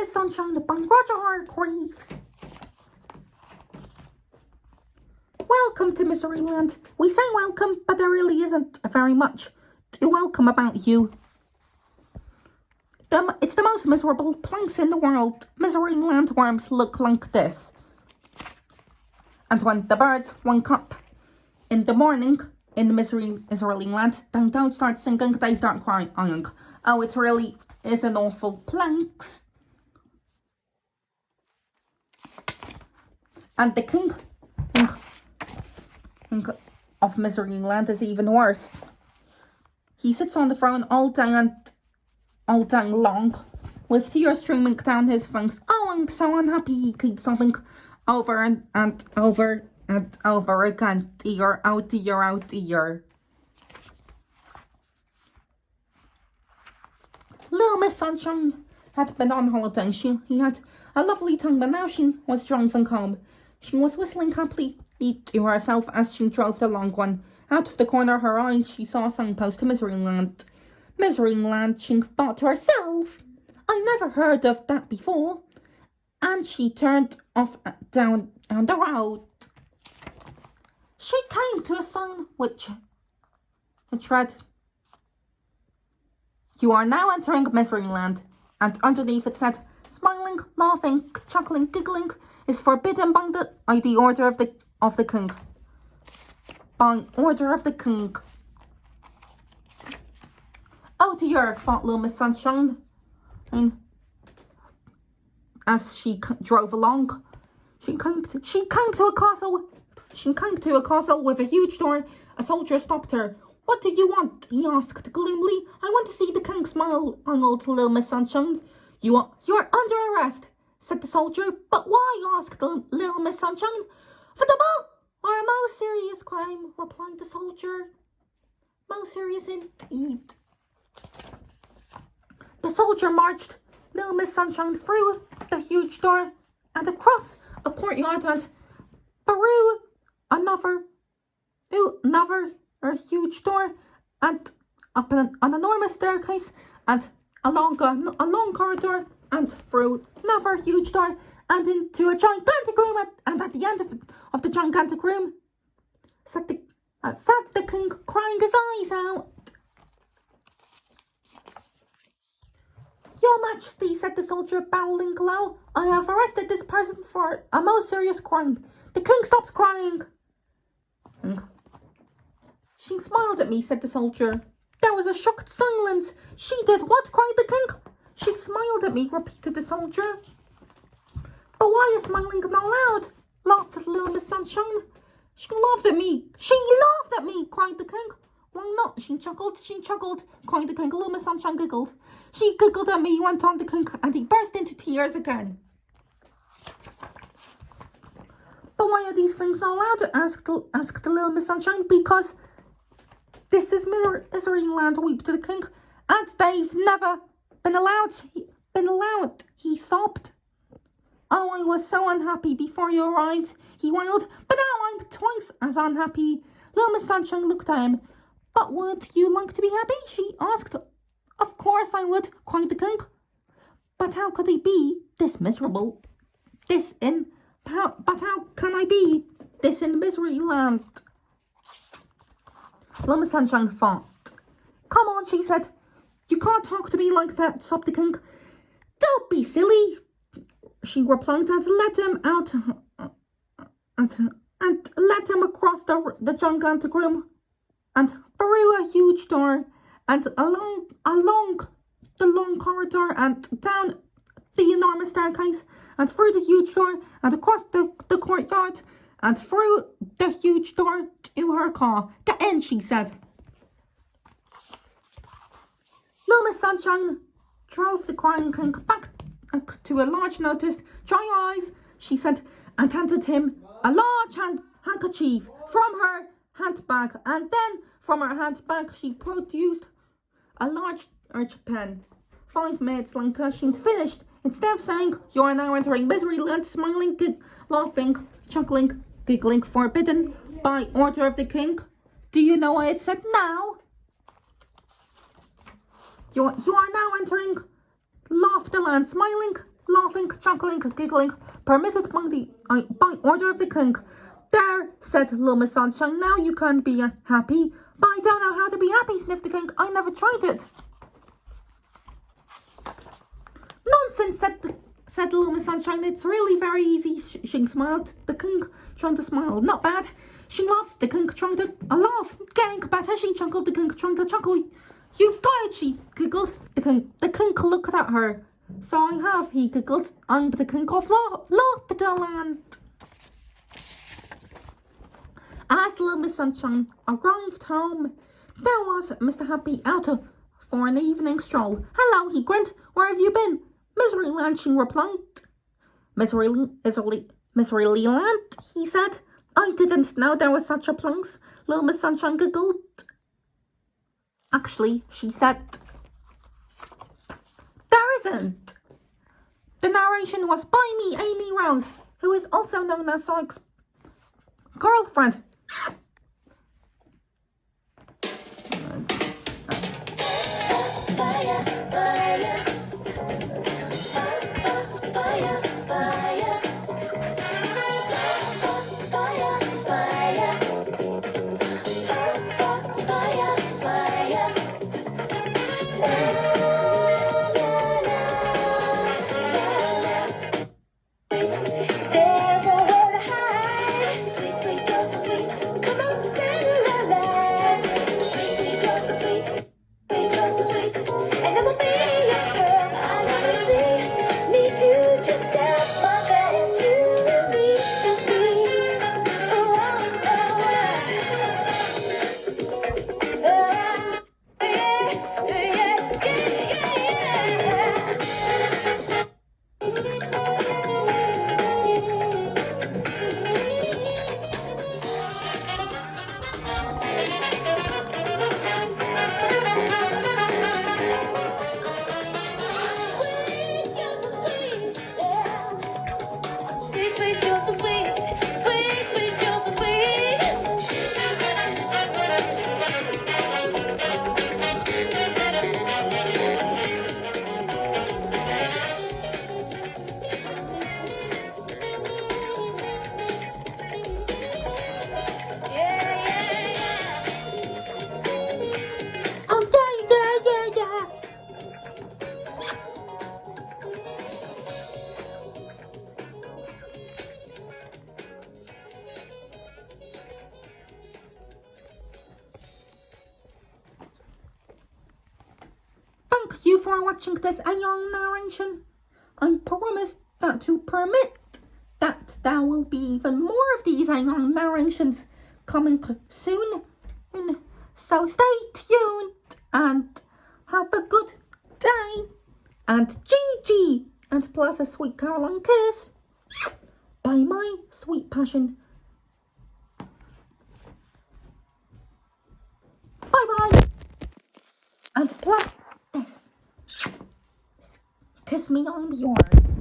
Miss Sunshine by Roger Hargreaves. Welcome to Miseryland. We say welcome, but there really isn't very much to welcome about you. It's the most miserable place in the world. Miseryland worms look like this. And when the birds wake up in the morning in the Miseryland, they don't start singing, they start crying. Oh, it really is an awful place. And the king of Miseryland is even worse. He sits on the throne all day long, with tears streaming down his face. Oh, I'm so unhappy, he keeps sobbing over and over and over again. Dear, oh dear, oh dear. Little Miss Sunshine had been on holiday. He had a lovely time, but now she was driving home. She was whistling happily to herself as she drove the long one. Out of the corner of her eye, she saw a signpost to Miseryland. Miseryland, she thought to herself. I never heard of that before. And she turned off down the road. She came to a sign which read, "You are now entering Miseryland," and underneath it said, "Smiling, laughing, chuckling, giggling is forbidden by the order of the king." By order of the king. Oh dear, thought little Miss Sunshine. As she drove along, she came to a castle. She came to a castle with a huge door. A soldier stopped her. "What do you want?" he asked gloomily. "I want to see the king," smiled little Miss Sunshine. You're under arrest," said the soldier. "But why?" asked little Miss Sunshine. "For the or a most serious crime," replied the soldier. "Most serious indeed." The soldier marched little Miss Sunshine through the huge door and across a courtyard and through another huge door and up an enormous staircase and along a long corridor and through another huge door and into a gigantic room and at the end of the gigantic room sat the king crying his eyes out. "Your Majesty," said the soldier, bowing low, "I have arrested this person for a most serious crime." The king stopped crying. "She smiled at me," said the soldier. There was a shocked silence. "She did what?" cried the king. "She smiled at me," repeated the soldier. "But why are you smiling not loud?" laughed little Miss Sunshine. She laughed at me, cried the king. "Why not?" She chuckled, cried the king. Little Miss Sunshine giggled. "She giggled at me," went on the king, and he burst into tears again. "But why are these things not allowed?" asked little Miss Sunshine. "Because this is Miseryland," wept the king, "and they've never been allowed, he sobbed. "Oh, I was so unhappy before you arrived," he wailed, "but now I'm twice as unhappy." Little Miss Sunshine looked at him. "But would you like to be happy?" she asked. "Of course I would," cried the king. "But how could I be this miserable? But how can I be this in Miseryland?" Little Miss Sunshine thought. "Come on," she said. "You can't talk to me like that," sobbed the king. "Don't be silly," she replied, and let him out and let him across the gigantic room and through a huge door and along the long corridor and down the enormous staircase and through the huge door and across the courtyard and through the huge door to her car. "Get in," she said. Little Miss Sunshine drove the crying king back to a large noticed "Dry your eyes," she said, and handed him a large handkerchief from her handbag, and then from her handbag she produced a large pen. 5 minutes later she'd finished. Instead of saying, "You are now entering Miseryland," smiling, laughing, chuckling, giggling, forbidden by order of the king, do you know what it said now? You are now entering Laughterland, smiling, laughing, chuckling, giggling, permitted by order of the king. There, said little Miss Sunshine, now you can be happy. But I don't know how to be happy, sniffed the king. I never tried it. Nonsense, said little Miss Sunshine. It's really very easy. She smiled. The king trying to smile. Not bad. She laughed. The king trying to laugh. Getting better. She chuckled. The king trying to chuckle. You've got it, she giggled. The king looked at her. So I have, he giggled. And the king of Laughterland. As little Miss Sunshine arrived home, there was Mr. Happy out for an evening stroll. Hello, he grinned. Where have you been? Miseryland, she replied. Miseryland, he said. I didn't know there was such a place. Little Miss Sunshine giggled. Actually, she said, there isn't. The narration was by me, Amy Rose, who is also known as Sonic's girlfriend. Thank you for watching this young narration. I promise that to permit that there will be even more of these young narrations coming soon. So stay tuned and have a good day. And GG and plus a sweet Caroline kiss by my sweet passion. Bye bye. And plus this. Kiss me, I'm yours.